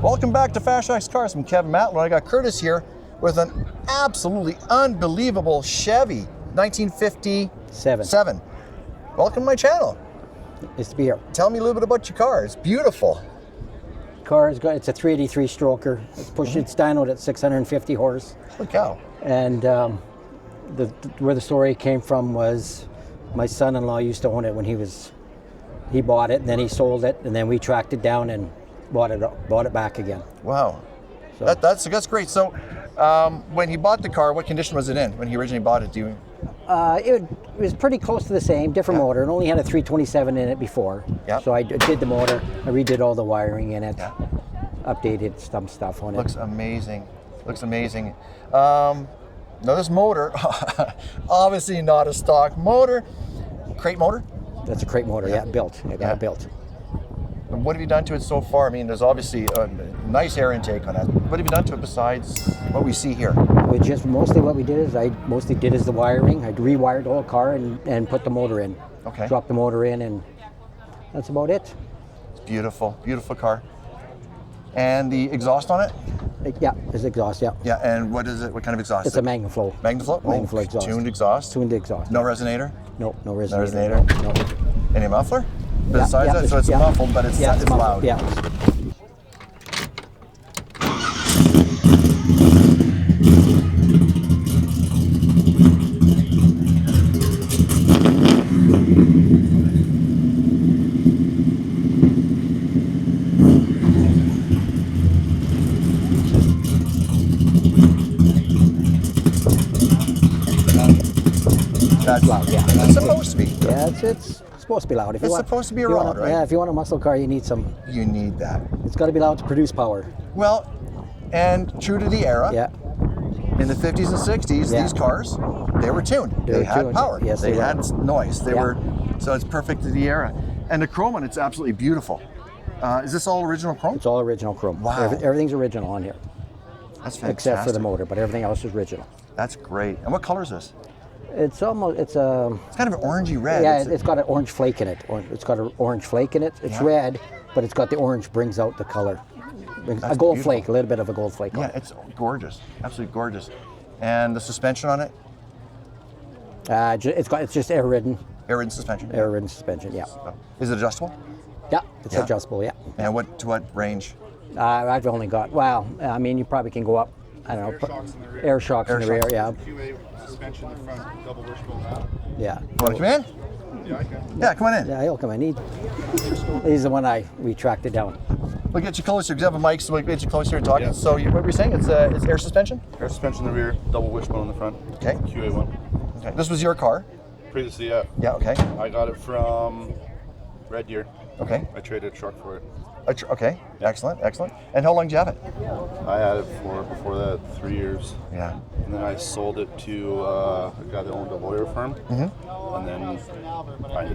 Welcome back to FasTrax Cars. I'm Kevin Matlo. I got Curtis here with an absolutely unbelievable Chevy 1957. Welcome to my channel. Nice to be here. Tell me a little bit about your car. It's beautiful. Car's got, it's a 383 stroker. It's it's dynoed at 650 horse. Holy cow. And where the story came from was my son-in-law used to own it when he bought it, and then he sold it, and then we tracked it down and bought it back again. Wow. So, that's great. So when he bought the car, what condition was it in when he originally bought it? it was pretty close to the same, different motor. It only had a 327 in it before. Yep. So I did the motor, I redid all the wiring in it, Yep. updated some stuff on it. Looks amazing. Looks amazing. Now this motor, obviously not a stock motor. Crate motor? That's a crate motor, built. I got it built. And what have you done to it so far? I mean, there's obviously a nice air intake on it. What have you done to it besides what we see here? We just mostly what we did is the wiring. I rewired the whole car and put the motor in. Okay. Dropped the motor in, and that's about it. It's beautiful, beautiful car. And the exhaust on it? Yeah, it's exhaust, yeah. Yeah, and what is it? What kind of exhaust? It's a MagnaFlow. MagnaFlow? MagnaFlow exhaust. Tuned exhaust? Tuned exhaust. No resonator? No resonator. No resonator? No. Any muffler? Besides that, so it's muffled, but it's loud. Yeah. That's loud, yeah. It's supposed to be. Yeah, it's supposed to be loud. It's supposed to be loud, right? Yeah, if you want a muscle car, you need some. You need that. It's got to be loud to produce power. Well, and true to the era, Yeah. in the 50s and 60s, these cars, they were tuned. They had tuned. power. Yes, they they had were. noise. They were, so it's perfect to the era. And the chrome on it's absolutely beautiful. Is this all original chrome? It's all original chrome. Wow. Everything's original on here. That's fantastic. Except for the motor, but everything else is original. That's great. And what color is this? It's kind of an orangey red. Yeah, it's got an orange flake in it. It's got an orange flake in it. It's red, but it's got the orange, brings out the color. A gold flake, a little bit of a gold flake on it. Yeah, it's gorgeous. Absolutely gorgeous. And the suspension on it? It's just air-ridden. Air-ridden suspension? Air-ridden suspension, yeah. Is it adjustable? Yeah, it's adjustable, yeah. And to what range? I've only got, I mean, you probably can go up, I don't know, air shocks in the rear, yeah. QA suspension in the front, double wishbone out. Yeah. You want to come in? Yeah, I can. Yeah, come on in. Yeah, he'll come in. He's the one we tracked it down. We'll get you closer. Do you have a mic so we'll get you closer and talk? Yeah. So what were you saying? It's air suspension? Air suspension in the rear, double wishbone in the front. Okay. QA1. Okay. This was your car? Previously, yeah. Yeah, okay. I got it from Red Deer. Okay. I traded a truck for it. Okay. Excellent, excellent. And how long did you have it? I had it before that 3 years. Yeah. And then I sold it to a guy that owned a lawyer firm. Mm-hmm. And then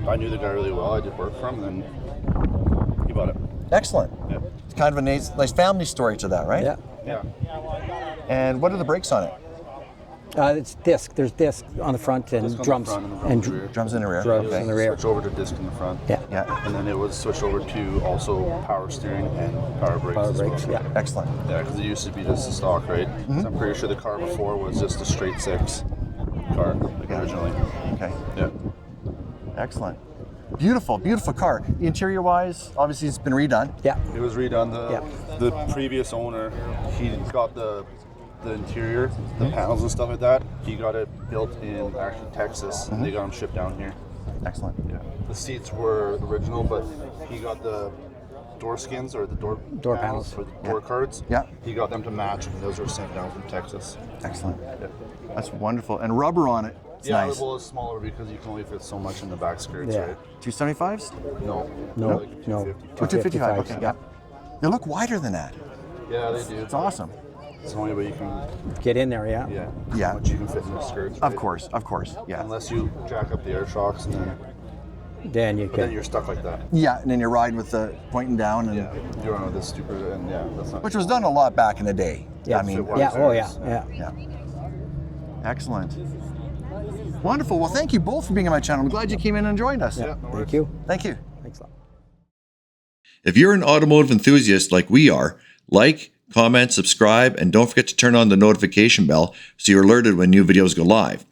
I knew the guy really well. I did work for him, and then he bought it. Excellent. Yeah. It's kind of a nice family story to that, right? Yeah. Yeah. And what are the brakes on it? It's disc. There's disc on the front and Disc on the drums. front And the rear. Drums in the rear. Drums Okay. in the rear. Switch over to disc in the front. Yeah. Yeah. And then it was switched over to also power steering and power brakes. Power as well. brakes, yeah. Excellent. Yeah, because it used to be just a stock, right? So I'm pretty sure the car before was just a straight six car, like originally. Okay. Yeah. Excellent. Beautiful, beautiful car. Interior wise, obviously it's been redone. Yeah. It was redone. Yeah. The previous owner, he got the interior, the panels and stuff like that. He got it built in actually Texas, and they got them shipped down here. Excellent. Yeah. The seats were original, but he got the door skins or the door panels for the door cards. Yeah. He got them to match, and those were sent down from Texas. Excellent. Yeah. That's wonderful. And rubber on it. It's nice. Well, it's smaller because you can only fit so much in the back skirts, Yeah. right? 275s? No. No. Like no. 250. Oh, 255. Okay. yeah. They look wider than that. Yeah, they do. It's awesome. It's the only way you can. Get in there, yeah. Yeah. Yeah. How much you can fit in the skirts. Of right? course. Yeah. Unless you jack up the air shocks and then. Then you But then can. you're stuck like that. Yeah, and then you're riding with the pointing down, and Yeah. You're on with this stupid, and yeah, that's not. which was done a lot back in the day. Yeah. I mean, Yeah. Oh yeah. Yeah. yeah. Excellent. Wonderful. Well, thank you both for being on my channel. I'm glad you came in and joined us. Yeah, no worries. Thank you. Thank you. Thanks a lot. If you're an automotive enthusiast like we are, like, comment, subscribe, and don't forget to turn on the notification bell so you're alerted when new videos go live.